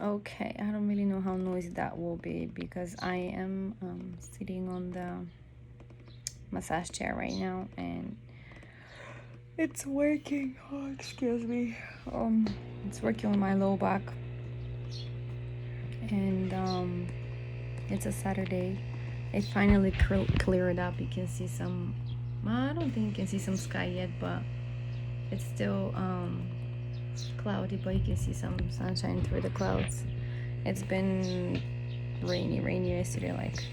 Okay, I don't really know how noisy that will be because I am sitting on the massage chair right now and it's working. Oh, excuse me. Um, it's working on my low back, and it's a Saturday. It finally cleared up. You can see some. I don't think you can see some sky yet, but it's still cloudy. But you can see some sunshine through the clouds. It's been rainy yesterday, like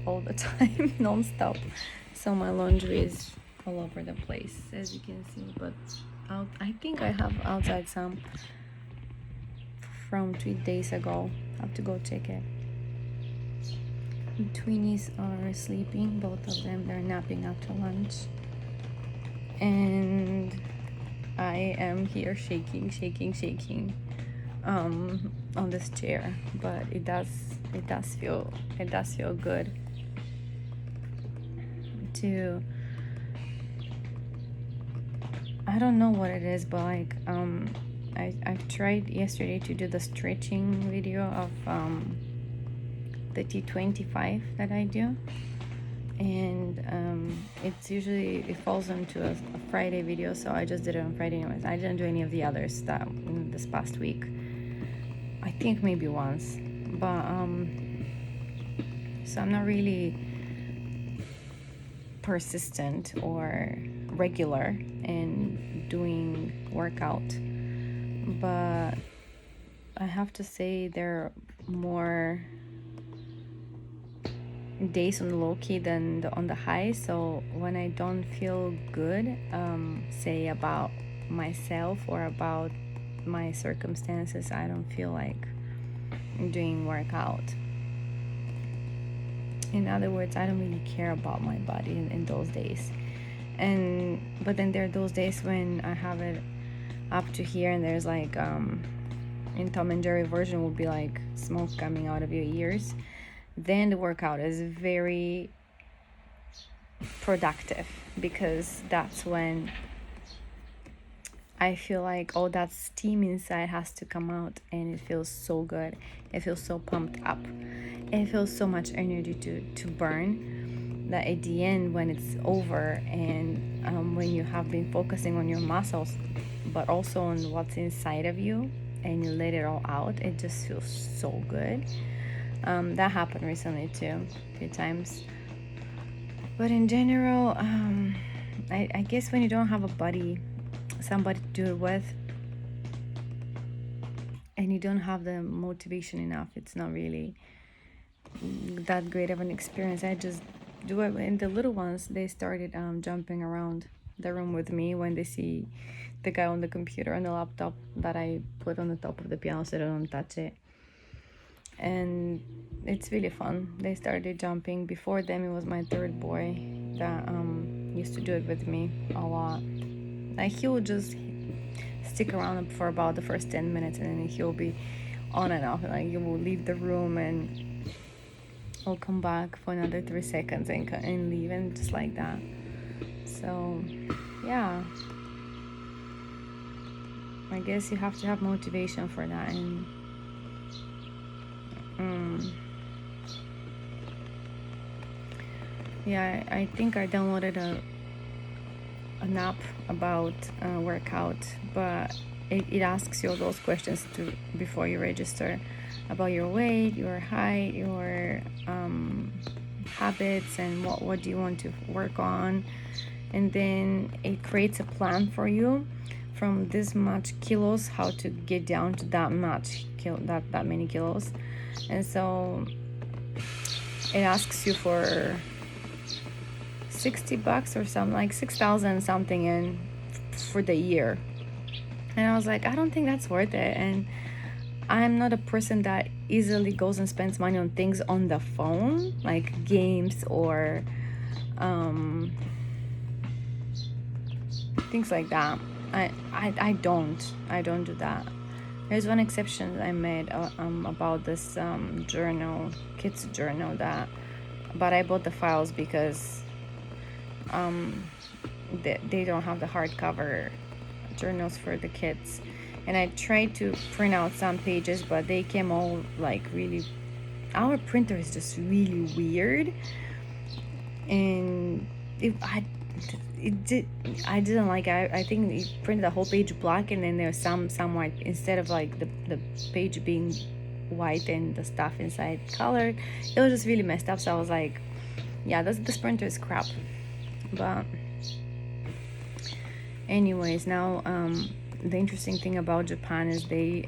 all the time, non-stop. So my laundry is all over the place, as you can see. But I think I have outside some from 3 days ago. I have to go check it. The tweenies are sleeping, both of them. They're napping after lunch, and I am here shaking on this chair. But it does feel good to, I don't know what it is, but like I've tried yesterday to do the stretching video of the T25 that I do, and it falls into a Friday video, so I just did it on Friday anyways. I didn't do any of the others that this past week. I think maybe once, but so I'm not really persistent or regular in doing workout, but I have to say there are more days on the low key than on the high. So when I don't feel good, say about myself or about my circumstances, I don't feel like doing workout. In other words, I don't really care about my body in those days. But then there are those days when I have it up to here, and there's like in Tom and Jerry version would be like smoke coming out of your ears. Then the workout is very productive because that's when I feel like all that steam inside has to come out, and it feels so good. It feels so pumped up. It feels so much energy to burn that at the end, when it's over, and when you have been focusing on your muscles, but also on what's inside of you, and you let it all out, it just feels so good. That happened recently too, a few times. But in general, I guess when you don't have a buddy, somebody to do it with, and you don't have the motivation enough, it's not really that great of an experience. I just do it. And the little ones, they started jumping around the room with me when they see the guy on the computer and the laptop that I put on the top of the piano so they don't touch it. And it's really fun. They started jumping. Before them, it was my third boy that used to do it with me a lot. Like he would just stick around for about the first 10 minutes, and then he'll be on and off. Like he will leave the room and I'll come back for another 3 seconds and leave, and just like that. So yeah, I guess you have to have motivation for that. And yeah, I think I downloaded an app about workout, but it asks you all those questions before you register, about your weight, your height, your habits, and what do you want to work on. And then it creates a plan for you from this much kilos, how to get down to that many kilos. And so it asks you for $60 or something, like 6,000 something in for the year. And I was like, I don't think that's worth it. And I'm not a person that easily goes and spends money on things on the phone, like games or things like that. I don't do that. There's one exception I made about this journal, kids journal, but I bought the files because they don't have the hardcover journals for the kids, and I tried to print out some pages, but they came all like really, our printer is just really weird, and it did I didn't like it. I think it printed the whole page black, and then there's some white instead of like the page being white and the stuff inside colored. It was just really messed up, so I was like, yeah, this printer is crap. But anyways, now the interesting thing about Japan is they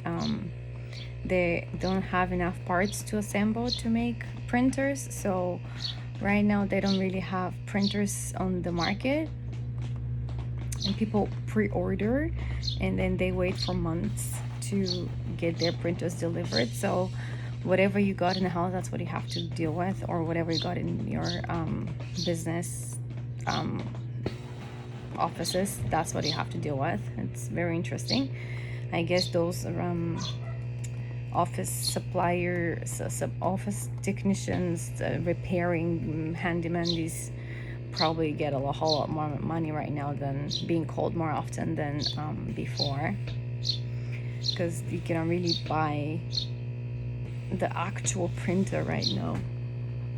don't have enough parts to assemble to make printers, so right now they don't really have printers on the market, and people pre-order and then they wait for months to get their printers delivered. So whatever you got in the house, that's what you have to deal with, or whatever you got in your business offices, that's what you have to deal with. It's very interesting. I guess those office suppliers, office technicians, repairing handyman, these probably get a whole lot more money right now than being called more often than before, because you can really buy the actual printer right now.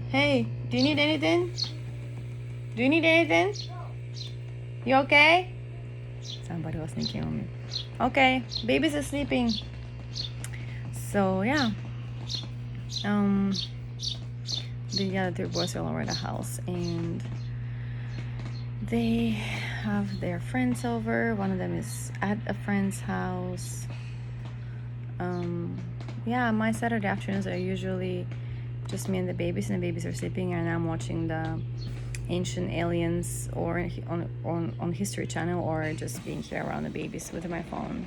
Hey, do you need anything? Do you need anything? You okay? Somebody was thinking on me. Okay, babies are sleeping. So yeah, the other three boys are all over the house, and they have their friends over. One of them is at a friend's house. Yeah, my Saturday afternoons are usually just me and the babies are sleeping, and I'm watching the Ancient Aliens or on History Channel, or just being here around the babies with my phone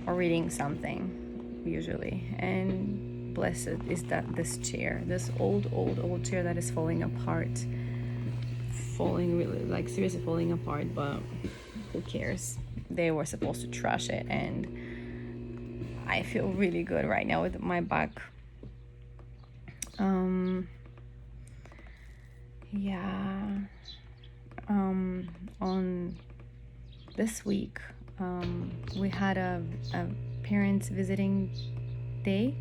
or reading something usually. And blessed is that this old chair that is falling apart, really, like seriously falling apart, but who cares? They were supposed to trash it, and I feel really good right now with my back. Yeah. On this week, we had a parents visiting day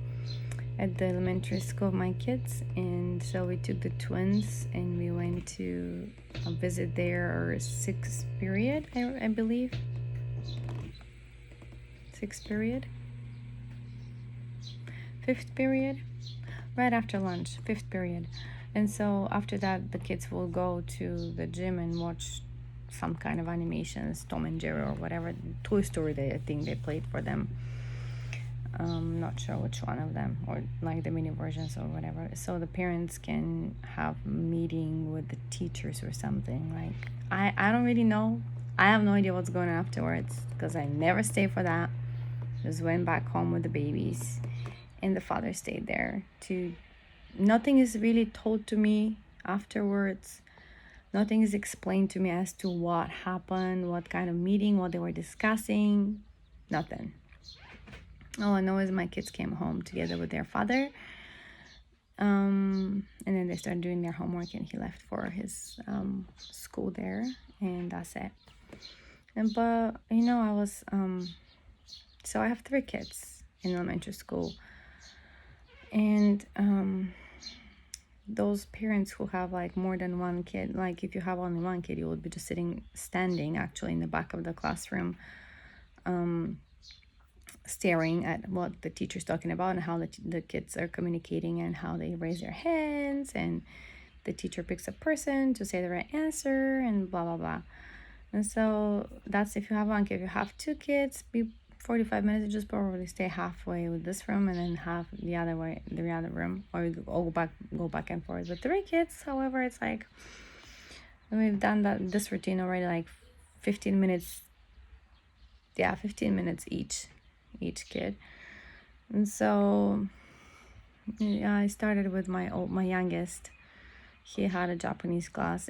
at the elementary school of my kids, and so we took the twins and we went to visit their sixth period, I believe. Sixth period? Fifth period? Right after lunch, fifth period. And so after that, the kids will go to the gym and watch some kind of animations, Tom and Jerry or whatever, Toy Story, I think they played for them. Not sure which one of them, or like the mini versions or whatever. So the parents can have a meeting with the teachers or something. Like, I don't really know. I have no idea what's going on afterwards, because I never stay for that. Just went back home with the babies, and the father stayed there to. Nothing is really told to me afterwards. Nothing is explained to me as to what happened, what kind of meeting, what they were discussing. Nothing. All I know is my kids came home together with their father. And then they started doing their homework, and he left for his school there, and that's it. But I was so I have 3 kids in elementary school, and those parents who have like more than one kid, like if you have only one kid, you would be just standing actually in the back of the classroom, staring at what the teacher's talking about and how the kids are communicating and how they raise their hands, and the teacher picks a person to say the right answer and blah blah blah. And so that's if you have one kid. If you have 2 kids, be 45 minutes, you just probably stay halfway with this room and then half the other room, or you go back and forth. With 3 kids, however, it's like we've done this routine already, like 15 minutes. Yeah, 15 minutes each kid. And so yeah, I started with my youngest. He had a Japanese class.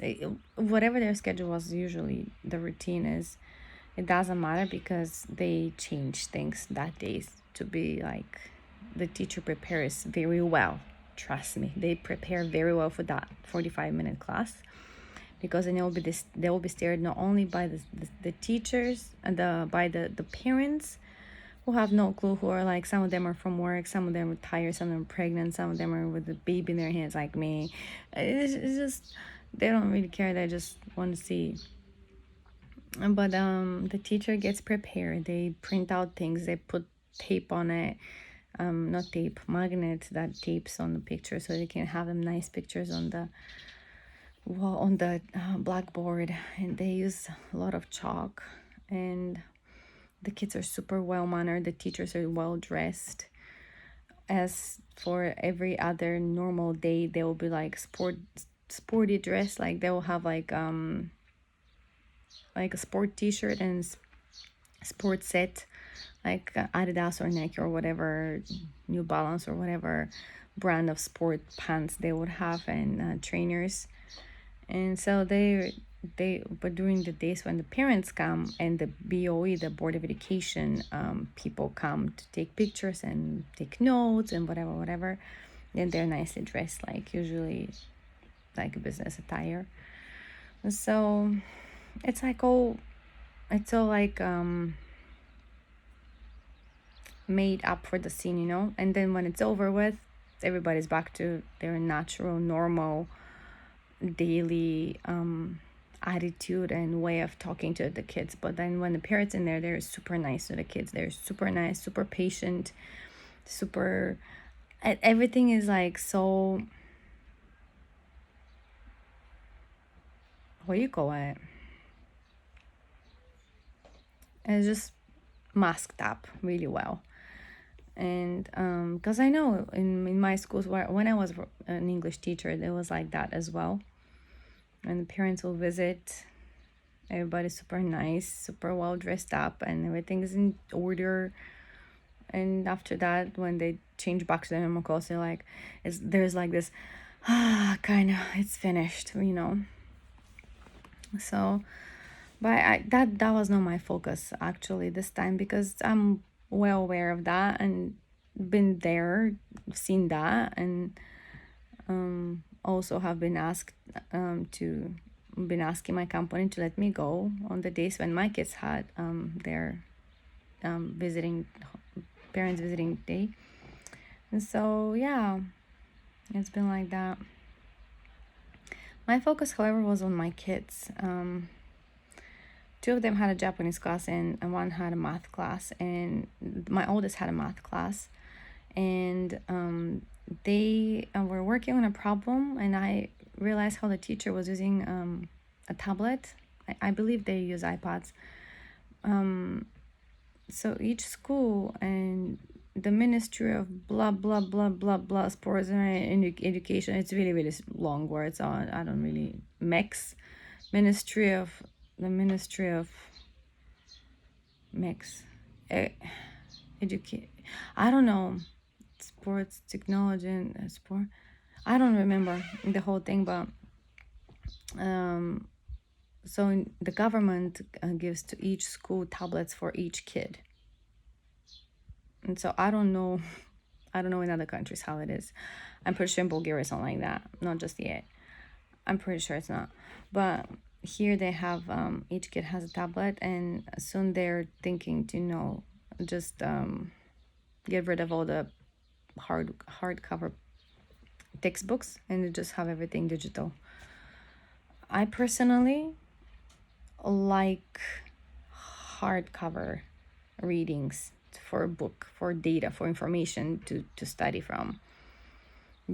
Whatever their schedule was, usually the routine is. It doesn't matter, because they change things that day to be like, the teacher prepares very well. Trust me, they prepare very well for that 45-minute class, because then they will be stared not only by the teachers and by the parents, who have no clue, who are like, some of them are from work, some of them are tired, some of them are pregnant, some of them are with a baby in their hands like me. It's just, they don't really care, they just want to see. But the teacher gets prepared, they print out things, they put tape on it, not tape, magnet that tapes on the picture, so they can have them nice pictures on the wall, on the blackboard. And they use a lot of chalk, and the kids are super well mannered, the teachers are well dressed. As for every other normal day, they will be like sporty dress, like they will have like a sport t-shirt and sport set, like Adidas or Nike or whatever, New Balance or whatever brand of sport pants they would have, and trainers. And so but during the days when the parents come and the BOE, the Board of Education, people come to take pictures and take notes and whatever, then they're nicely dressed, like usually like a business attire. So it's like it's all like made up for the scene, you know. And then when it's over with, everybody's back to their natural, normal, daily attitude and way of talking to the kids. But then when the parents in there, they're super nice to the kids, they're super nice, super patient, super, everything is like so, what do you call it, it's just masked up really well. And because I know in my schools, where when I was an English teacher, it was like that as well. And the parents will visit, everybody's super nice, super well dressed up, and everything is in order. And after that, when they change back to the normal clothes, they're like, there's like this, kind of, it's finished, you know. So, but that was not my focus actually this time, because I'm well aware of that and been there, seen that, and also have been asked to been asking my company to let me go on the days when my kids had their visiting parents visiting day. And so yeah, it's been like that. My focus, however, was on my kids. Two of them had a Japanese class, and one had a math class, and my oldest had a math class. And they were working on a problem, and I realized how the teacher was using a tablet. I believe they use iPads. So each school and the Ministry of blah blah blah blah blah sports and education, it's really really long words on, I don't really mix. Ministry of the Ministry of mix educate, I don't know, sports technology and sport, I don't remember the whole thing. But so the government gives to each school tablets for each kid. And so I don't know, I don't know in other countries how it is. I'm pretty sure in Bulgaria it's not like that, not just yet. I'm pretty sure it's not. But here they have each kid has a tablet, and soon they're thinking to, you know, just get rid of all the hardcover textbooks and just have everything digital. I personally like hardcover readings for a book, for data, for information to study from.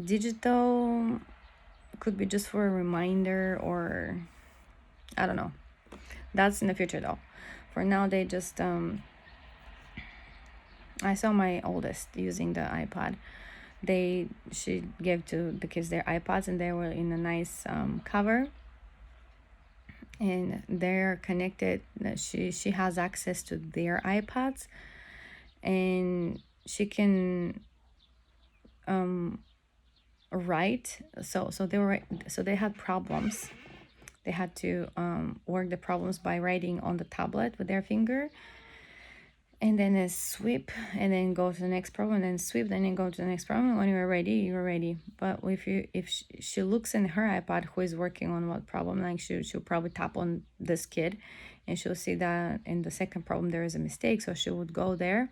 Digital could be just for a reminder, or I don't know. That's in the future though. For now, they just I saw my oldest using the iPad. She gave to the kids their iPads, and they were in a nice cover, and they're connected. She has access to their iPads, and she can write. So they had problems. They had to work the problems by writing on the tablet with their finger, and then a sweep, and then go to the next problem, and then sweep, then go to the next problem. When you're ready. But if she looks in her iPad who is working on what problem, like she'll probably tap on this kid, and she'll see that in the second problem there is a mistake, so she would go there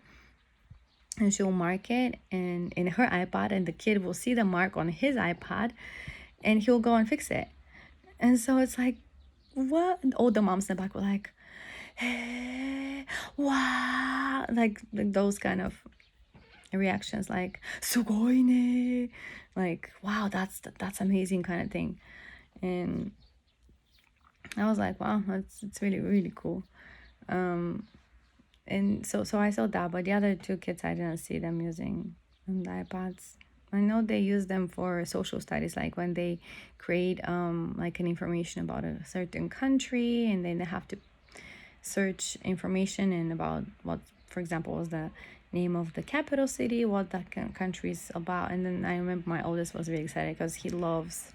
and she'll mark it and in her iPad, and the kid will see the mark on his iPad, and he'll go and fix it. And so it's like, what? And all the moms in the back were like, hey, wow, like those kind of reactions, like "sugoi ne," like wow, that's amazing kind of thing. And I was like, wow, that's it's really really cool. And so I saw that, but the other two kids I didn't see them using the iPads. I know they use them for social studies, like when they create like an information about a certain country, and then they have to search information and about what, for example, was the name of the capital city, what that country is about. And then I remember my oldest was very excited because he loves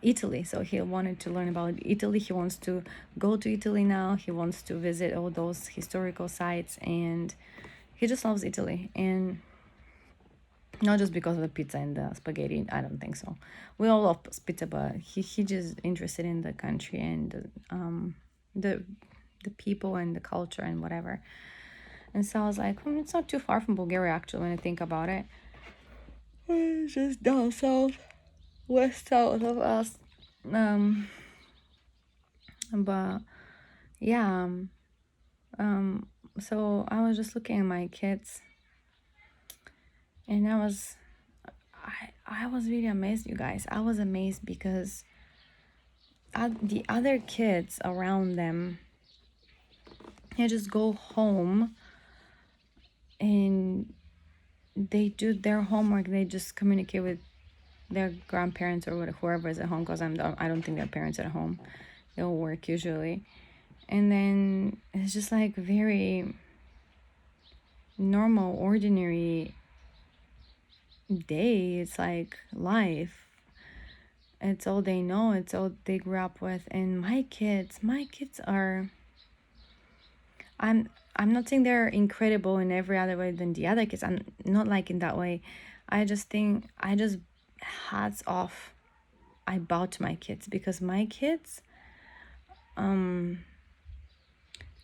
Italy, so he wanted to learn about Italy. He wants to go to Italy now. He wants to visit all those historical sites, and he just loves Italy. And not just because of the pizza and the spaghetti, I don't think so. We all love pizza, but he just interested in the country and the the people and the culture and whatever. And so I was like, it's not too far from Bulgaria actually when I think about it. It's just down south, west south of us. Um, but yeah, so I was just looking at my kids, and I was really amazed, you guys. I was amazed because the other kids around them, they just go home and they do their homework. They just communicate with their grandparents or whoever is at home, because I don't think their parents are at home. They'll work usually. And then it's just like very normal, ordinary day. It's like life. It's all they know. It's all they grew up with. And my kids are, I'm not saying they're incredible in every other way than the other kids. I'm not like in that way. I just think I just hats off. I bow to my kids because my kids, when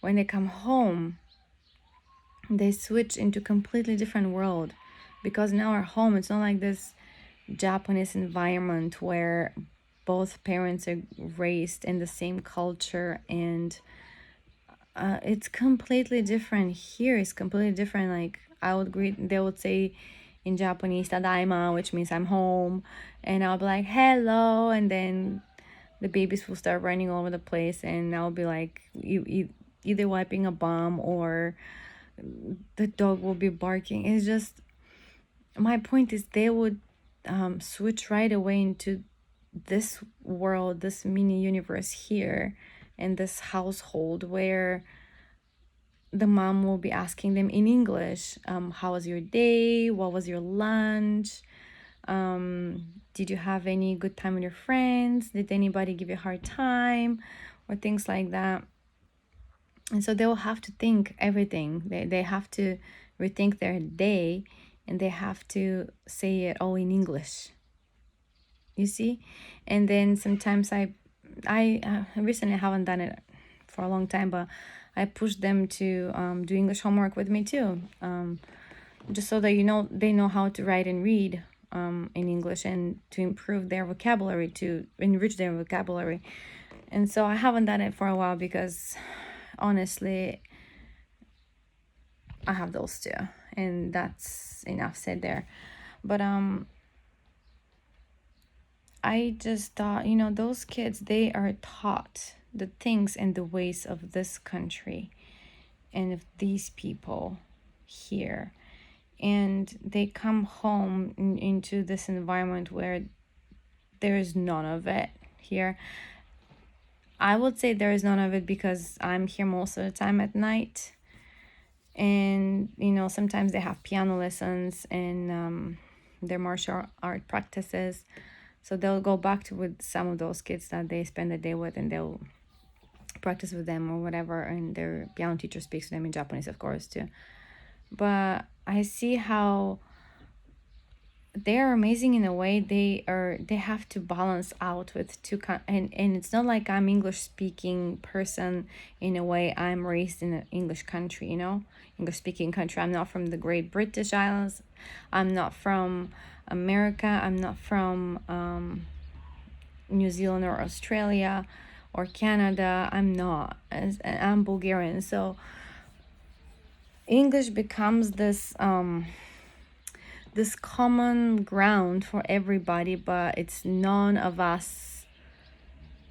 they come home, they switch into completely different world, because now our home, it's not like this Japanese environment where both parents are raised in the same culture, and it's completely different. Here it's completely different. Like I would greet, they would say in Japanese "tadaima," which means I'm home, and I'll be like "hello," and then the babies will start running all over the place, and I'll be like either wiping a bum or the dog will be barking. It's just, my point is they would switch right away into this world, this mini universe here in this household, where the mom will be asking them in English, how was your day? What was your lunch? Did you have any good time with your friends? Did anybody give you a hard time? Or things like that. And so they'll have to think everything. They have to rethink their day, and they have to say it all in English. You see? And then sometimes I recently haven't done it for a long time, but I push them to do English homework with me too, just so that they know how to write and read in English, and to improve their vocabulary, to enrich their vocabulary. And so I haven't done it for a while because honestly, I have those two, and that's enough said there. But I just thought, those kids, they are taught the things and the ways of this country and of these people here. And they come home into this environment where there is none of it here. I would say there is none of it because I'm here most of the time at night. And, sometimes they have piano lessons and their martial art practices. So they'll go back to with some of those kids that they spend the day with, and they'll practice with them or whatever. And their piano teacher speaks to them in Japanese, of course, too. But I see how they are amazing in a way. They have to balance out with and it's not like I'm English speaking person. In a way, I'm raised in an English country, English speaking country. I'm not from the Great British Islands. I'm not from America. I'm not from New Zealand or Australia or Canada. I'm not. I'm Bulgarian. So English becomes this common ground for everybody, but it's none of us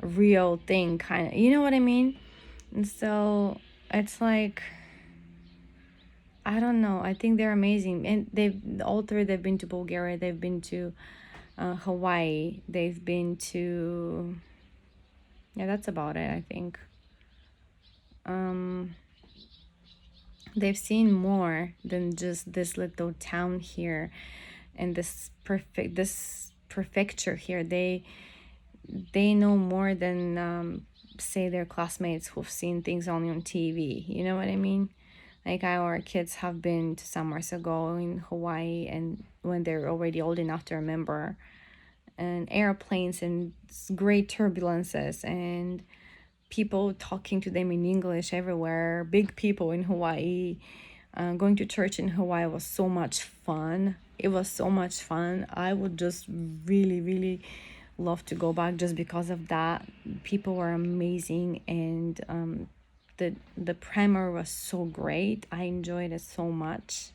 real thing, kind of, you know what I mean? And so it's like, I don't know, I think they're amazing. And all three, they've been to Bulgaria, they've been to Hawaii, they've been to, yeah, that's about it, I think. They've seen more than just this little town here and this prefecture here. They know more than say their classmates who've seen things only on TV. You know what I mean? Like our kids have been to summers ago in Hawaii, and when they're already old enough to remember, and airplanes and great turbulences and people talking to them in English everywhere, big people in Hawaii. Going to church in Hawaii was so much fun. It was so much fun. I would just really, really love to go back just because of that. People were amazing, and the primer was so great. I enjoyed it so much.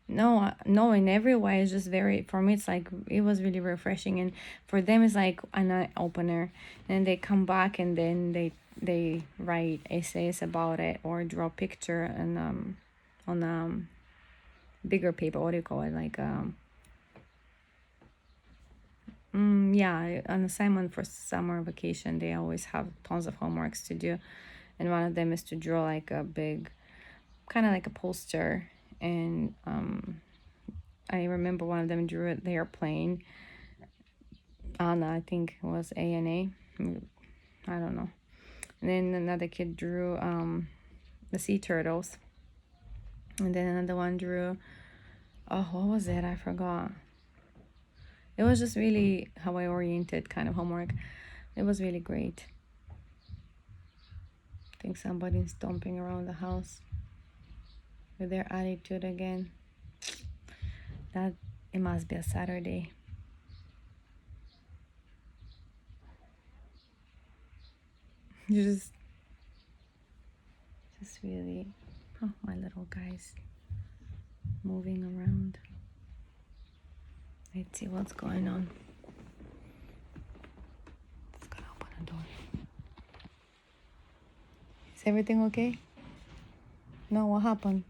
No, in every way, it's just very, for me, it's like, it was really refreshing, and for them, it's like an eye opener. And they come back, and then they write essays about it or draw a picture and on bigger paper. What do you call it? Like yeah, an assignment for summer vacation. They always have tons of homeworks to do, and one of them is to draw like a big, kind of like a poster. And I remember one of them drew the airplane. Anna, I think it was ANA. I don't know. And then another kid drew the sea turtles. And then another one drew, oh, what was it? I forgot. It was just really Hawaii oriented kind of homework. It was really great. I think somebody's stomping around the house with their attitude again. That it must be a Saturday. You just really, oh, my little guys moving around. Let's see what's going on. Let's go open the door. Is everything okay? No, what happened?